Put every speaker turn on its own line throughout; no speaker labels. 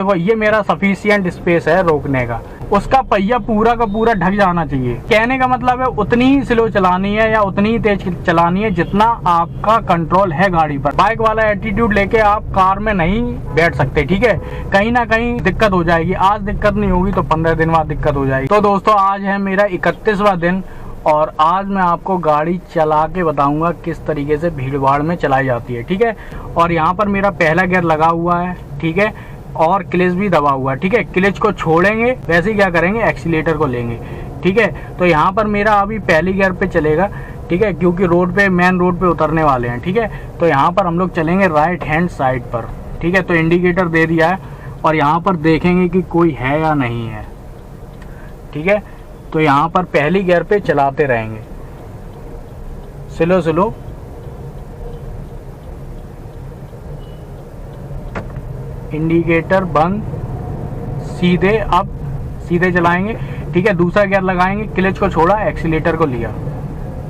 देखो ये मेरा सफिशिएंट स्पेस है रोकने का, उसका पहिया पूरा का पूरा ढक जाना चाहिए। कहने का मतलब है उतनी ही स्लो चलानी है या उतनी ही तेज चलानी है जितना आपका कंट्रोल है गाड़ी पर। बाइक वाला एटीट्यूड लेके आप कार में नहीं बैठ सकते, ठीक है। कहीं ना कहीं दिक्कत हो जाएगी, आज दिक्कत नहीं होगी तो 15 दिन बाद दिक्कत हो जाएगी। तो दोस्तों आज है मेरा 31वां दिन और आज मैं आपको गाड़ी चला के बताऊंगा किस तरीके से भीड़ भाड़ में चलाई जाती है, ठीक है। और यहाँ पर मेरा पहला गियर लगा हुआ है, ठीक है, और क्लच भी दबा हुआ है, ठीक है। क्लच को छोड़ेंगे वैसे ही क्या करेंगे, एक्सीलेटर को लेंगे, ठीक है। तो यहाँ पर मेरा अभी पहली गियर पे चलेगा, ठीक है, क्योंकि रोड पे मेन रोड पे उतरने वाले हैं, ठीक है। तो यहाँ पर हम लोग चलेंगे राइट हैंड साइड पर, ठीक है। तो इंडिकेटर दे दिया है और यहाँ पर देखेंगे कि कोई है या नहीं है, ठीक है। तो यहाँ पर पहली गियर पे चलाते रहेंगे स्लो स्लो, इंडिकेटर बंद, सीधे अब सीधे चलाएंगे, ठीक है। दूसरा गियर लगाएंगे, क्लच को छोड़ा, एक्सीलेटर को लिया,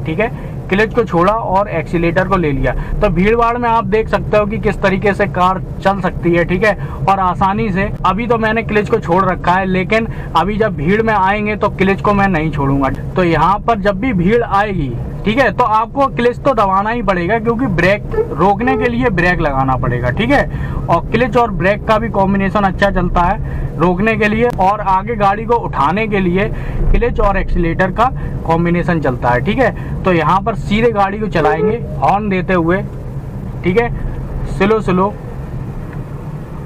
ठीक है। क्लच को छोड़ा और एक्सीलेटर को ले लिया। तो भीड़ भाड़ में आप देख सकते हो कि किस तरीके से कार चल सकती है, ठीक है, और आसानी से। अभी तो मैंने क्लच को छोड़ रखा है, लेकिन अभी जब भीड़ में आएंगे तो क्लच को मैं नहीं छोड़ूंगा। तो यहाँ पर जब भी भीड़ आएगी, ठीक है, तो आपको क्लच तो दबाना ही पड़ेगा क्योंकि ब्रेक रोकने के लिए ब्रेक लगाना पड़ेगा, ठीक है। और क्लच और ब्रेक का भी कॉम्बिनेशन अच्छा चलता है रोकने के लिए, और आगे गाड़ी को उठाने के लिए क्लच और एक्सीलेटर का कॉम्बिनेशन चलता है, ठीक है। तो यहाँ पर सीधे गाड़ी को चलाएंगे हॉर्न देते हुए, ठीक है, स्लो स्लो।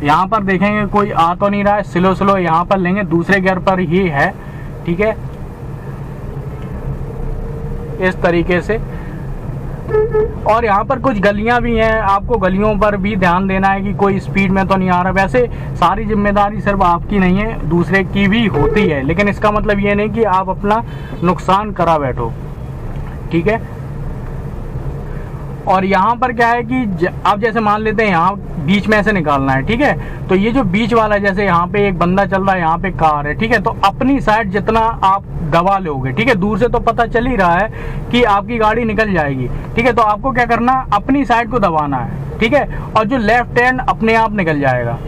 यहाँ पर देखेंगे कोई आ तो नहीं रहा है, स्लो स्लो यहाँ पर लेंगे, दूसरे गियर पर ही है, ठीक है, इस तरीके से। और यहाँ पर कुछ गलियां भी हैं, आपको गलियों पर भी ध्यान देना है कि कोई स्पीड में तो नहीं आ रहा। वैसे सारी जिम्मेदारी सिर्फ आपकी नहीं है, दूसरे की भी होती है, लेकिन इसका मतलब ये नहीं कि आप अपना नुकसान करा बैठो, ठीक है। और यहाँ पर क्या है कि आप जैसे मान लेते हैं यहाँ बीच में से निकालना है, ठीक है। तो ये जो बीच वाला, जैसे यहाँ पे एक बंदा चल रहा है, यहाँ पे कार है, ठीक है, तो अपनी साइड जितना आप दबा लोगे, ठीक है, दूर से तो पता चल ही रहा है कि आपकी गाड़ी निकल जाएगी, ठीक है। तो आपको क्या करना है, अपनी साइड को दबाना है, ठीक है, और जो लेफ्ट हैंड अपने आप निकल जाएगा,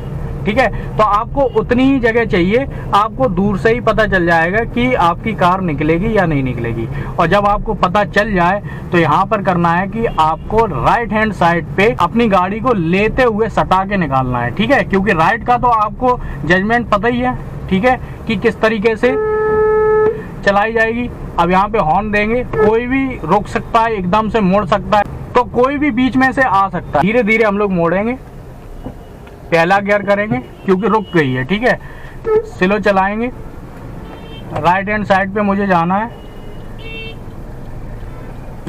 ठीक है। तो आपको उतनी ही जगह चाहिए, आपको दूर से ही पता चल जाएगा कि आपकी कार निकलेगी या नहीं निकलेगी। और जब आपको पता चल जाए तो यहाँ पर करना है कि आपको राइट हैंड साइड पे अपनी गाड़ी को लेते हुए सटा के निकालना है, ठीक है, क्योंकि राइट का तो आपको जजमेंट पता ही है, ठीक है, कि किस तरीके से चलाई जाएगी। अब यहाँ पे हॉर्न देंगे, कोई भी रुक सकता है, एकदम से मोड़ सकता है, तो कोई भी बीच में से आ सकता है। धीरे धीरे हम लोग मोड़ेंगे, पहला गियर करेंगे क्योंकि रुक गई है, ठीक है, स्लो चलाएंगे। राइट हैंड साइड पे मुझे जाना है,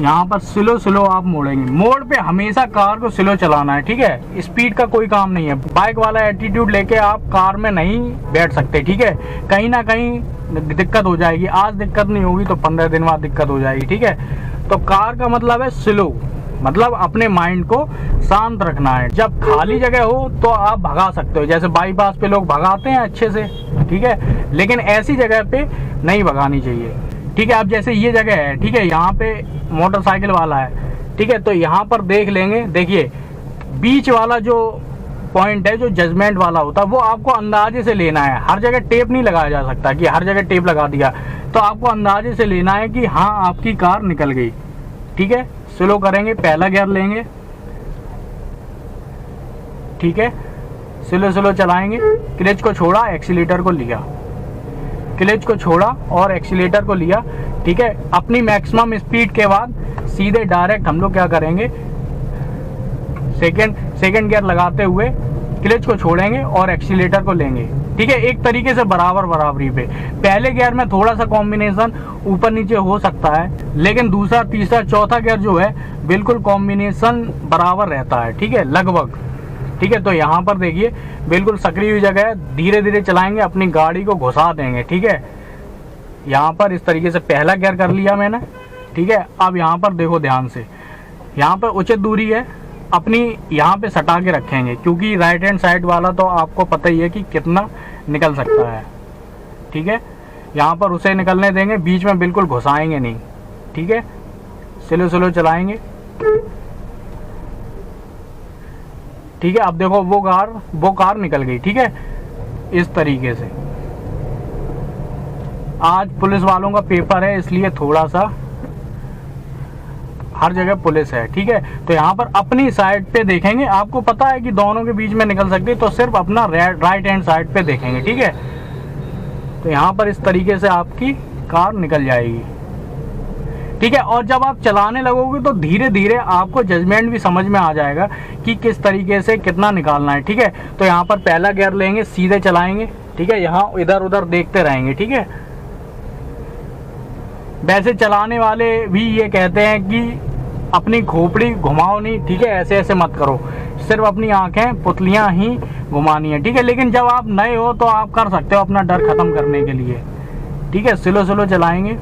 यहाँ पर स्लो स्लो आप मोड़ेंगे। मोड़ पे हमेशा कार को स्लो चलाना है, ठीक है, स्पीड का कोई काम नहीं है। बाइक वाला एटीट्यूड लेके आप कार में नहीं बैठ सकते, ठीक है। कहीं ना कहीं दिक्कत हो जाएगी, आज दिक्कत नहीं होगी तो 15 दिन बाद दिक्कत हो जाएगी, ठीक है। तो कार का मतलब है स्लो, मतलब अपने माइंड को शांत रखना है। जब खाली जगह हो तो आप भगा सकते हो, जैसे बाईपास पे लोग भगाते हैं अच्छे से, ठीक है, लेकिन ऐसी जगह पे नहीं भगानी चाहिए, ठीक है। अब जैसे ये जगह है, ठीक है, यहाँ पे मोटरसाइकिल वाला है, ठीक है, तो यहाँ पर देख लेंगे। देखिए बीच वाला जो पॉइंट है, जो जजमेंट वाला होता है, वो आपको अंदाजे से लेना है। हर जगह टेप नहीं लगाया जा सकता कि हर जगह टेप लगा दिया, तो आपको अंदाजे से लेना है कि हाँ आपकी कार निकल गई, ठीक है। स्लो करेंगे, पहला गियर लेंगे, ठीक है, स्लो स्लो चलाएंगे। क्लच को छोड़ा, एक्सीलेटर को लिया, क्लच को छोड़ा और एक्सीलेटर को लिया, ठीक है। अपनी मैक्सिमम स्पीड के बाद सीधे डायरेक्ट हम लोग क्या करेंगे, सेकंड गियर लगाते हुए क्लच को छोड़ेंगे और एक्सीलेटर को लेंगे, ठीक है, एक तरीके से बराबर बराबरी पे। पहले गियर में थोड़ा सा कॉम्बिनेशन ऊपर नीचे हो सकता है, लेकिन दूसरा तीसरा चौथा गियर जो है बिल्कुल कॉम्बिनेशन बराबर रहता है, ठीक है, लगभग, ठीक है। तो यहाँ पर देखिए बिल्कुल सकरी हुई जगह है, धीरे धीरे चलाएंगे, अपनी गाड़ी को घुसा देंगे, ठीक है। यहाँ पर इस तरीके से पहला गियर कर लिया मैंने, ठीक है। अब यहाँ पर देखो ध्यान से, यहाँ पर उचित दूरी है, अपनी यहाँ पे सटा के रखेंगे, क्योंकि राइट हैंड साइड वाला तो आपको पता ही है कि कितना निकल सकता है, ठीक है। यहाँ पर उसे निकलने देंगे, बीच में बिल्कुल घुसाएंगे नहीं, ठीक है, स्लो स्लो चलाएंगे, ठीक है। अब देखो वो कार निकल गई, ठीक है। इस तरीके से। आज पुलिस वालों का पेपर है इसलिए थोड़ा सा हर जगह पुलिस है, ठीक है। तो यहाँ पर अपनी साइड पे देखेंगे, आपको पता है कि दोनों के बीच में निकल सकती है, तो सिर्फ अपना राइट हैंड साइड पे देखेंगे, ठीक है। तो यहाँ पर इस तरीके से आपकी कार निकल जाएगी, ठीक है। और जब आप चलाने लगोगे तो धीरे धीरे आपको जजमेंट भी समझ में आ जाएगा कि किस तरीके से कितना निकालना है, ठीक है। तो यहाँ पर पहला गियर लेंगे, सीधे चलाएंगे, ठीक है। यहाँ इधर उधर देखते रहेंगे, ठीक है। वैसे चलाने वाले भी ये कहते हैं कि अपनी खोपड़ी घुमाओ नहीं, ठीक है, ऐसे ऐसे मत करो, सिर्फ अपनी आंखें पुतलियां ही घुमानी है, ठीक है। लेकिन जब आप नए हो तो आप कर सकते हो अपना डर खत्म करने के लिए, ठीक है। स्लो स्लो चलाएंगे,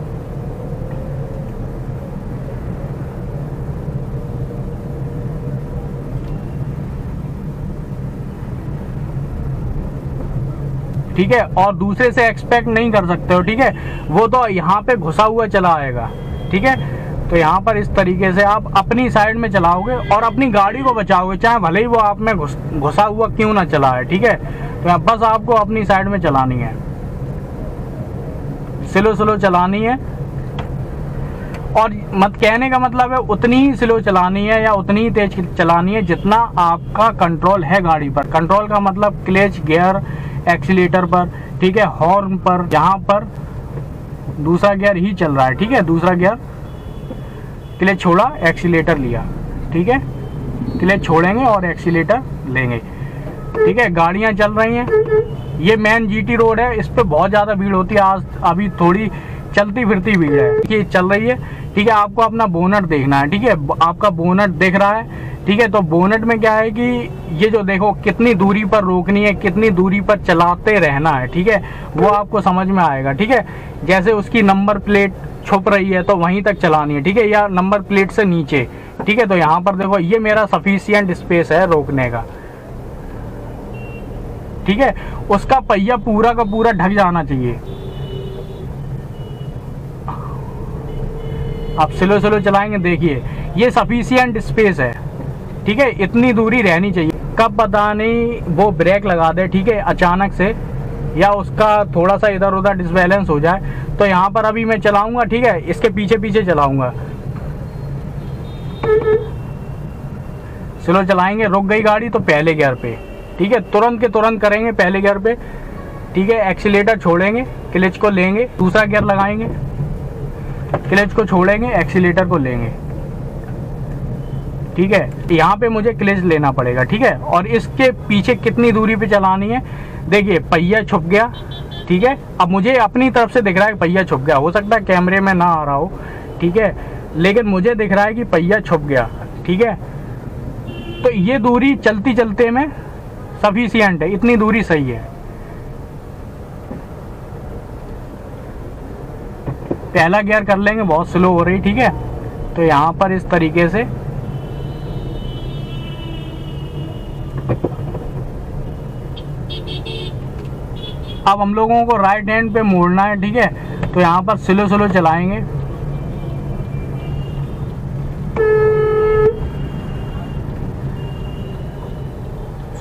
ठीक है। और दूसरे से एक्सपेक्ट नहीं कर सकते हो, ठीक है। वो तो यहाँ पे घुसा हुआ चला आएगा, ठीक है। तो यहाँ पर इस तरीके से आप अपनी साइड में चलाओगे और अपनी गाड़ी को बचाओगे, चाहे भले ही वो आप में घुसा हुआ क्यों ना चला है, ठीक है। तो बस आपको अपनी साइड में चलानी है, स्लो स्लो चलानी है। और मत कहने का मतलब है उतनी ही स्लो चलानी है या उतनी ही तेज चलानी है जितना आपका कंट्रोल है गाड़ी पर। कंट्रोल का मतलब क्लच, गियर, एक्सीलेटर पर, ठीक है, हॉर्न पर, जहाँ पर दूसरा गियर ही चल रहा है, ठीक है। दूसरा गियर, क्लच छोड़ा, एक्सीलेटर लिया, ठीक है। क्लच छोड़ेंगे और एक्सीलेटर लेंगे, ठीक है। गाड़ियाँ चल रही हैं, ये मेन जीटी रोड है, इस पे बहुत ज़्यादा भीड़ होती है। आज अभी थोड़ी चलती फिरती भीड़ है, ये चल रही है, ठीक है। आपको अपना बोनट देखना है, ठीक है। आपका बोनट दिख रहा है, ठीक है। तो बोनट में क्या है कि ये जो देखो कितनी दूरी पर रोकनी है, कितनी दूरी पर चलाते रहना है, ठीक है, वो आपको समझ में आएगा, ठीक है। जैसे उसकी नंबर प्लेट छुप रही है तो वहीं तक चलानी है, ठीक है, या नंबर प्लेट से नीचे, ठीक है। तो यहाँ पर देखो ये मेरा सफिशिएंट स्पेस है रोकने का, ठीक है। उसका पहिया पूरा का पूरा ढक जाना चाहिए। आप स्लो स्लो चलाएंगे, देखिए ये सफिशिएंट स्पेस है, ठीक है, इतनी दूरी रहनी चाहिए। कब पता नहीं वो ब्रेक लगा दे, ठीक है, अचानक से, या उसका थोड़ा सा इधर उधर डिसबैलेंस हो जाए। तो यहाँ पर अभी मैं चलाऊंगा, ठीक है, इसके पीछे पीछे चलाऊंगा, स्लो चलाएंगे। रुक गई गाड़ी तो पहले गियर पे, ठीक है, तुरंत के तुरंत करेंगे पहले गियर पे, ठीक है। एक्सीलेटर छोड़ेंगे, क्लच को लेंगे, दूसरा गियर लगाएंगे, क्लच को छोड़ेंगे, एक्सीलेटर को लेंगे, ठीक है। यहाँ पे मुझे क्लच लेना पड़ेगा, ठीक है। और इसके पीछे कितनी दूरी पे चलानी है, देखिए पहिया छुप गया, ठीक है। अब मुझे अपनी तरफ से दिख रहा है कि पहिया छुप गया, हो सकता है कैमरे में ना आ रहा हो, ठीक है, लेकिन मुझे दिख रहा है कि पहिया छुप गया, ठीक है। तो ये दूरी चलती चलते में सफिशिएंट है, इतनी दूरी सही है। पहला गियर कर लेंगे, बहुत स्लो हो रही, ठीक है। तो यहाँ पर इस तरीके से अब हम लोगों को राइट हैंड पे मोड़ना है, ठीक है। तो यहाँ पर स्लो स्लो चलाएंगे,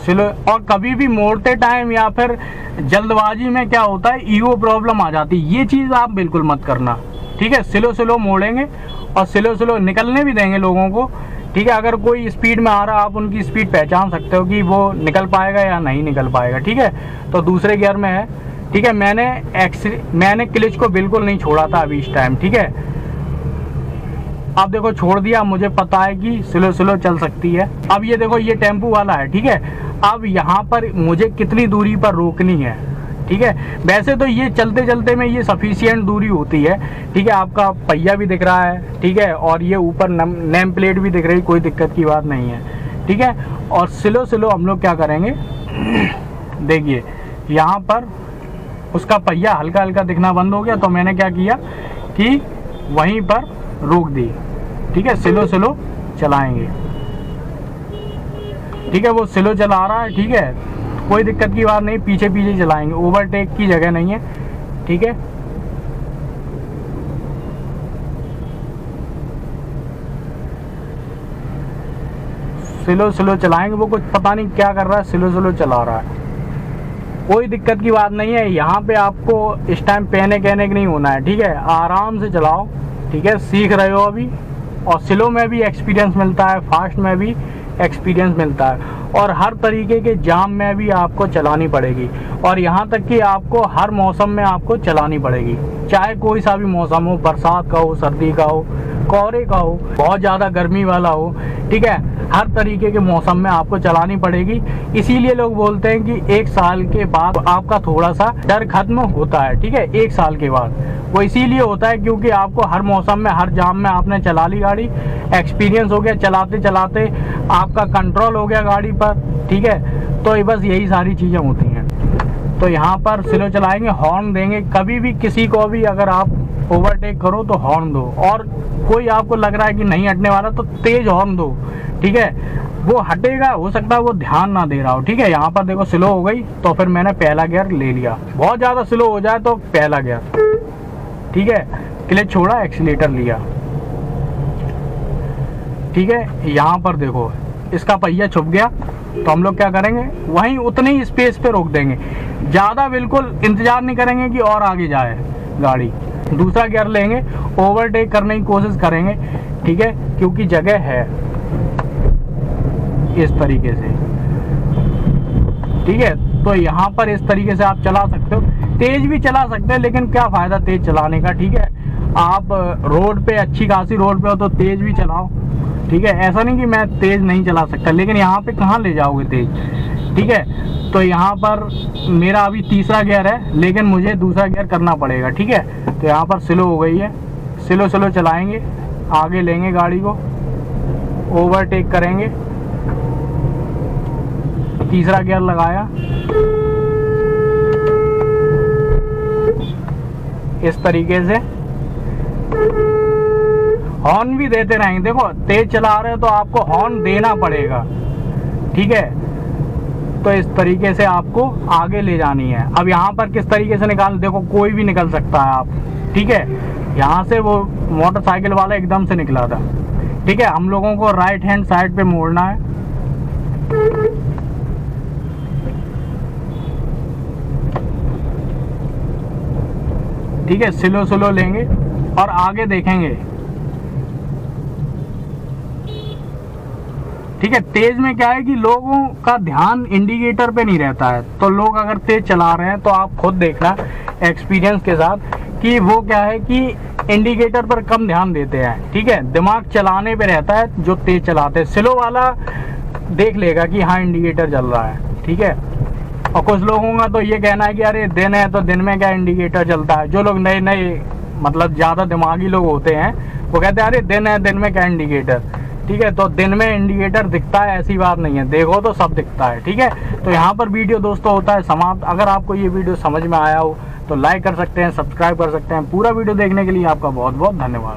स्लो। और कभी भी मोड़ते टाइम या फिर जल्दबाजी में क्या होता है, ईगो प्रॉब्लम आ जाती है, ये चीज़ आप बिल्कुल मत करना, ठीक है। स्लो स्लो मोड़ेंगे और स्लो स्लो निकलने भी देंगे लोगों को, ठीक है। अगर कोई स्पीड में आ रहा, आप उनकी स्पीड पहचान सकते हो कि वो निकल पाएगा या नहीं निकल पाएगा, ठीक है। तो दूसरे गियर में है, ठीक है। मैंने क्लच को बिल्कुल नहीं छोड़ा था अभी इस टाइम, ठीक है। अब देखो छोड़ दिया, मुझे पता है कि स्लो स्लो चल सकती है। अब ये देखो ये टेम्पू वाला है, ठीक है। अब यहाँ पर मुझे कितनी दूरी पर रोकनी है, ठीक है। वैसे तो ये चलते चलते में ये सफिशिएंट दूरी होती है, ठीक है। आपका पहिया भी दिख रहा है, ठीक है, और ये ऊपर नेम प्लेट भी दिख रही, कोई दिक्कत की बात नहीं है, ठीक है। और स्लो स्लो हम लोग क्या करेंगे, देखिए यहाँ पर उसका पहिया हल्का हल्का दिखना बंद हो गया, तो मैंने क्या किया कि वहीं पर रोक दी, ठीक है। स्लो स्लो चलाएंगे, ठीक है। वो स्लो चला रहा है, ठीक है, कोई दिक्कत की बात नहीं, पीछे पीछे चलाएंगे, ओवरटेक की जगह नहीं है, ठीक है। स्लो स्लो चलाएंगे, वो कुछ पता नहीं क्या कर रहा है, स्लो स्लो चला रहा है। कोई दिक्कत की बात नहीं है। यहाँ पे आपको इस टाइम पैनिक नहीं होना है, ठीक है। आराम से चलाओ, ठीक है। सीख रहे हो अभी, और स्लो में भी एक्सपीरियंस मिलता है, फास्ट में भी एक्सपीरियंस मिलता है, और हर तरीके के जाम में भी आपको चलानी पड़ेगी। और यहाँ तक कि आपको हर मौसम में आपको चलानी पड़ेगी, चाहे कोई सा भी मौसम हो, बरसात का हो, सर्दी का हो, कोहरे का हो, बहुत ज़्यादा गर्मी वाला हो, ठीक है। हर तरीके के मौसम में आपको चलानी पड़ेगी। इसीलिए लोग बोलते हैं कि 1 साल के बाद आपका थोड़ा सा डर खत्म होता है, ठीक है। 1 साल के बाद वो इसीलिए होता है क्योंकि आपको हर मौसम में, हर जाम में आपने चला ली गाड़ी, एक्सपीरियंस हो गया, चलाते चलाते आपका कंट्रोल हो गया गाड़ी पर, ठीक है। तो बस यही सारी चीज़ें होती हैं। तो यहाँ पर स्लो चलाएंगे, हॉर्न देंगे। कभी भी किसी को भी अगर आप ओवरटेक करो तो हॉर्न दो, और कोई आपको लग रहा है कि नहीं हटने वाला तो तेज हॉर्न दो, ठीक है। वो हटेगा, हो सकता है वो ध्यान ना दे रहा हो, ठीक है। यहाँ पर देखो स्लो हो गई तो फिर मैंने पहला गियर ले लिया। बहुत ज़्यादा स्लो हो जाए तो पहला गियर, ठीक है। क्लच छोड़ा, एक्सीलेटर लिया, ठीक है। यहाँ पर देखो इसका पहिया छुप गया, तो हम लोग क्या करेंगे, वहीं उतनी ही स्पेस पे रोक देंगे। ज़्यादा बिल्कुल इंतज़ार नहीं करेंगे कि और आगे जाए गाड़ी। दूसरा गियर लेंगे, ओवरटेक करने की कोशिश करेंगे, ठीक है, क्योंकि जगह है। इस तरीके से, ठीक है। तो यहाँ पर इस तरीके से आप चला सकते हो, तेज भी चला सकते हैं, लेकिन क्या फ़ायदा तेज चलाने का, ठीक है। आप रोड पे, अच्छी खासी रोड पे हो तो तेज भी चलाओ, ठीक है। ऐसा नहीं कि मैं तेज नहीं चला सकता, लेकिन यहाँ पे कहाँ ले जाओगे तेज, ठीक है। तो यहाँ पर मेरा अभी तीसरा गियर है, लेकिन मुझे दूसरा गियर करना पड़ेगा, ठीक है। तो यहाँ पर स्लो हो गई है, स्लो स्लो चलाएंगे, आगे लेंगे गाड़ी को, ओवरटेक करेंगे, तीसरा गियर लगाया, इस तरीके से हॉर्न भी देते रहेंगे। देखो तेज चला रहे हो तो आपको हॉर्न देना पड़ेगा, ठीक है। तो इस तरीके से आपको आगे ले जानी है। अब यहाँ पर किस तरीके से निकाल, देखो कोई भी निकल सकता है आप, ठीक है। यहाँ से वो मोटरसाइकिल वाला एकदम से निकला था, ठीक है। हम लोगों को राइट हैंड साइड पे मोड़ना है, ठीक है। स्लो स्लो लेंगे और आगे देखेंगे, ठीक है। तेज में क्या है कि लोगों का ध्यान इंडिकेटर पे नहीं रहता है, तो लोग अगर तेज चला रहे हैं तो आप खुद देखना एक्सपीरियंस के साथ कि वो क्या है कि इंडिकेटर पर कम ध्यान देते हैं, ठीक है। दिमाग चलाने पे रहता है जो तेज चलाते हैं। स्लो वाला देख लेगा कि हाँ इंडिकेटर चल रहा है, ठीक है। और कुछ लोगों का तो ये कहना है कि अरे दिन है तो दिन में क्या इंडिकेटर चलता है। जो लोग नए नए मतलब ज़्यादा दिमागी लोग होते हैं वो कहते हैं अरे दिन है, दिन में क्या इंडिकेटर, ठीक है। तो दिन में इंडिकेटर दिखता है, ऐसी बात नहीं है, देखो तो सब दिखता है, ठीक है। तो यहाँ पर वीडियो दोस्तों होता है समाप्त। अगर आपको ये वीडियो समझ में आया हो तो लाइक कर सकते हैं, सब्सक्राइब कर सकते हैं। पूरा वीडियो देखने के लिए आपका बहुत बहुत धन्यवाद।